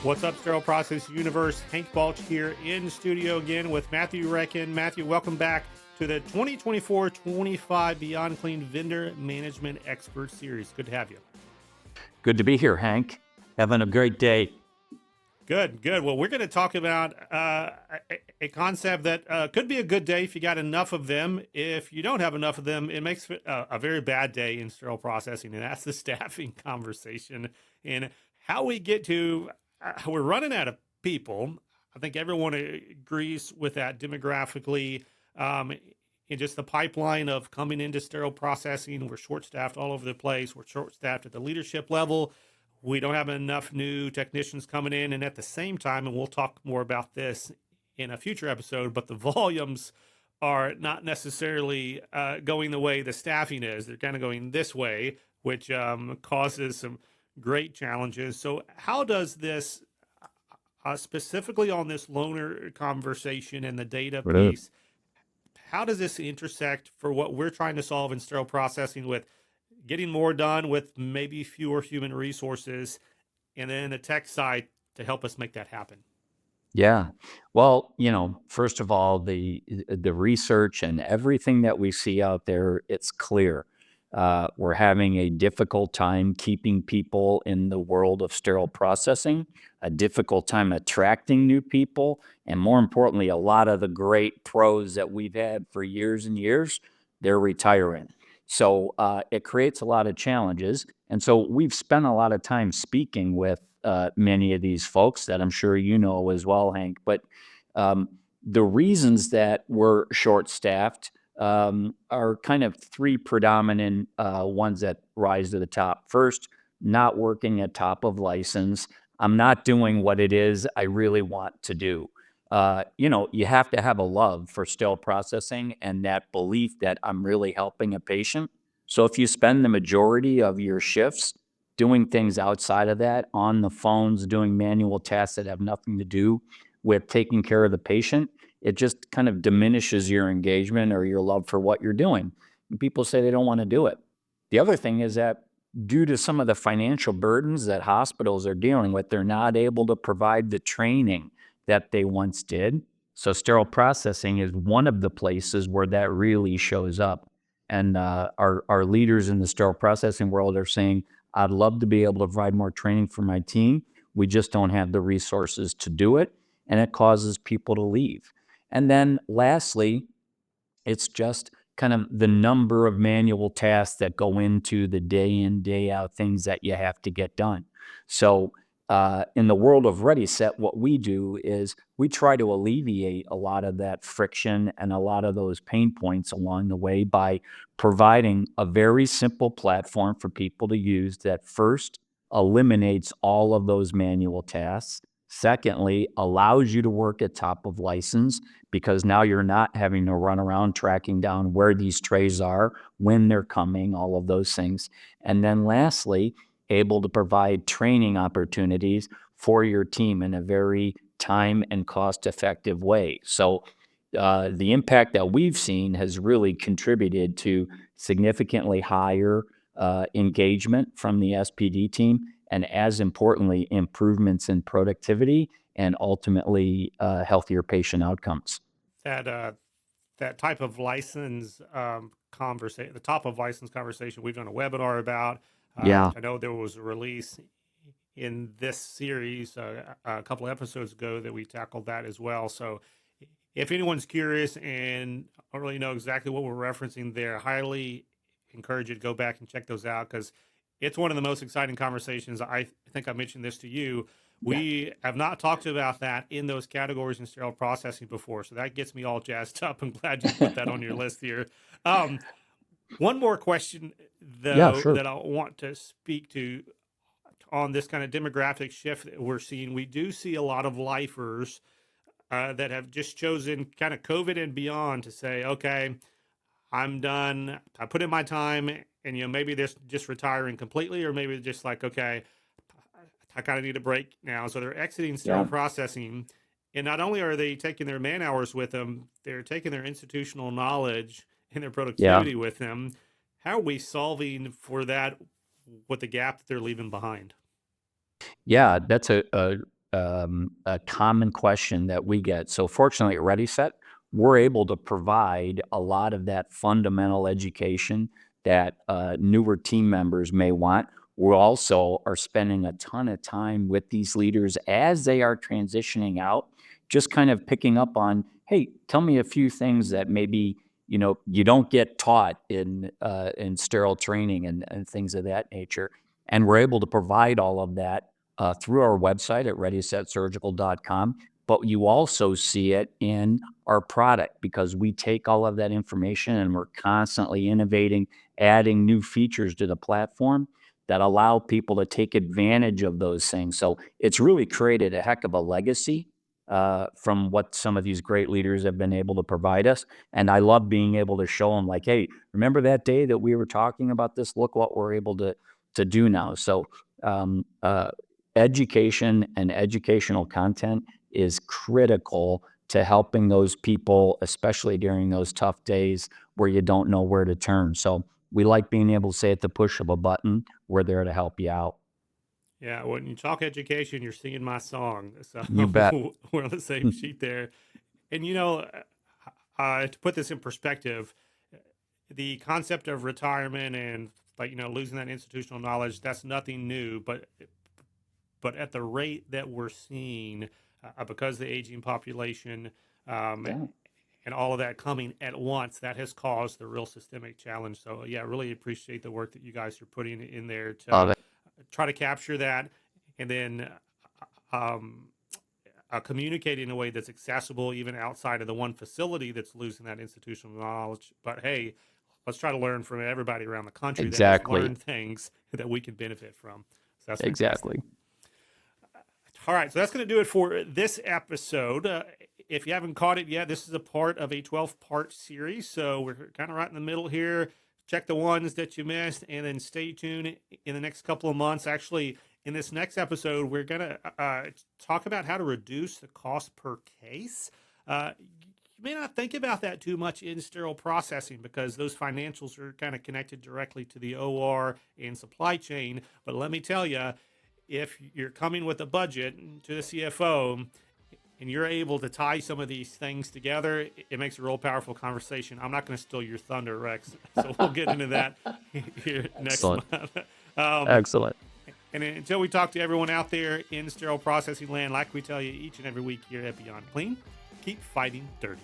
What's up, Sterile Process Universe? Hank Balch here in studio again with Matthew Rechin. Matthew, welcome back to the 2024-25 Beyond Clean Vendor Management Expert Series. Good to have you. Good to be here, Hank. Having a great day. Good. Well, we're going to talk about a concept that could be a good day if you got enough of them. If you don't have enough of them, it makes a very bad day in sterile processing, and that's the staffing conversation and how we get to. We're running out of people. I think everyone agrees with that demographically. In just the pipeline of coming into sterile processing, we're short-staffed all over the place. We're short-staffed at the leadership level. We don't have enough new technicians coming in. And at the same time, and we'll talk more about this in a future episode, but the volumes are not necessarily going the way the staffing is. They're kind of going this way, which causes some great challenges. So how does this, specifically on this loaner conversation and the data piece, how does this intersect for what we're trying to solve in sterile processing with getting more done with maybe fewer human resources, and then the tech side to help us make that happen? Yeah. Well, first of all, the research and everything that we see out there, it's clear. We're having a difficult time keeping people in the world of sterile processing, a difficult time attracting new people, and more importantly, a lot of the great pros that we've had for years and years, they're retiring. So it creates a lot of challenges. And so we've spent a lot of time speaking with many of these folks that I'm sure you know as well, Hank. But the reasons that we're short-staffed are kind of three predominant ones that rise to the top. First, not working at top of license. I'm not doing what it is I really want to do. You have to have a love for sterile processing and that belief that I'm really helping a patient. So if you spend the majority of your shifts doing things outside of that, on the phones, doing manual tasks that have nothing to do with taking care of the patient, it just kind of diminishes your engagement or your love for what you're doing. And people say they don't want to do it. The other thing is that due to some of the financial burdens that hospitals are dealing with, they're not able to provide the training that they once did. So sterile processing is one of the places where that really shows up. And our leaders in the sterile processing world are saying, I'd love to be able to provide more training for my team. We just don't have the resources to do it. And it causes people to leave. And then lastly, it's just kind of the number of manual tasks that go into the day in, day out things that you have to get done. So in the world of ReadySet, what we do is we try to alleviate a lot of that friction and a lot of those pain points along the way by providing a very simple platform for people to use that first eliminates all of those manual tasks. Secondly, allows you to work at top of license because now you're not having to run around tracking down where these trays are, when they're coming, all of those things. And then lastly, able to provide training opportunities for your team in a very time and cost-effective way. So the impact that we've seen has really contributed to significantly higher engagement from the SPD team, and as importantly, improvements in productivity and ultimately healthier patient outcomes. That type of license conversation, the top of license conversation, we've done a webinar about. Yeah. I know there was a release in this series a couple of episodes ago that we tackled that as well. So if anyone's curious and don't really know exactly what we're referencing there, highly encourage you to go back and check those out because it's one of the most exciting conversations. I think I mentioned this to you. We have not talked about that in those categories in sterile processing before. So that gets me all jazzed up. I'm glad you put that on your list here. One more question, Yeah, though, sure. that I want to speak to on this kind of demographic shift that we're seeing. We do see a lot of lifers that have just chosen kind of COVID and beyond to say, okay, I'm done. I put in my time, and maybe they're just retiring completely, or maybe they're just like, okay, I kind of need a break now. So they're exiting sterile processing, and not only are they taking their man hours with them, they're taking their institutional knowledge and their productivity with them. How are we solving for that with the gap that they're leaving behind? Yeah, that's a a common question that we get. So fortunately at ReadySet, we're able to provide a lot of that fundamental education that newer team members may want. We also are spending a ton of time with these leaders as they are transitioning out, just kind of picking up on, hey, tell me a few things that maybe you don't get taught in sterile training and things of that nature. And we're able to provide all of that through our website at ReadySetSurgical.com. But you also see it in our product because we take all of that information and we're constantly innovating, adding new features to the platform that allow people to take advantage of those things. So it's really created a heck of a legacy from what some of these great leaders have been able to provide us. And I love being able to show them, like, hey, remember that day that we were talking about this? Look what we're able to do now. So um, uh, education and educational content is critical to helping those people, especially during those tough days where you don't know where to turn. So we like being able to say at the push of a button, we're there to help you out. Yeah, when you talk education, you're singing my song. You bet. So we're on the same sheet there. And to put this in perspective, the concept of retirement and losing that institutional knowledge, that's nothing new. But at the rate that we're seeing, because of the aging population, um, Yeah. and all of that coming at once, that has caused the real systemic challenge. So yeah, really appreciate the work that you guys are putting in there Love to it. try to capture that, and then um, communicate in a way that's accessible even outside of the one facility that's losing that institutional knowledge. But hey, let's try to learn from everybody around the country that has Exactly. learned things that we can benefit from. So that's fantastic. Exactly. All right, so that's going to do it for this episode. If you haven't caught it yet, this is a part of a 12-part series, so we're kind of right in the middle here. Check the ones that you missed, and then stay tuned in the next couple of months. Actually, in this next episode, we're going to talk about how to reduce the cost per case. You may not think about that too much in sterile processing because those financials are kind of connected directly to the OR and supply chain. But let me tell you, if you're coming with a budget to the CFO and you're able to tie some of these things together, it makes a real powerful conversation. I'm not going to steal your thunder, Rex, so we'll get into that here next Excellent. month. Um, Excellent. and until we talk to everyone out there in sterile processing land, like we tell you each and every week here at Beyond Clean, keep fighting dirty.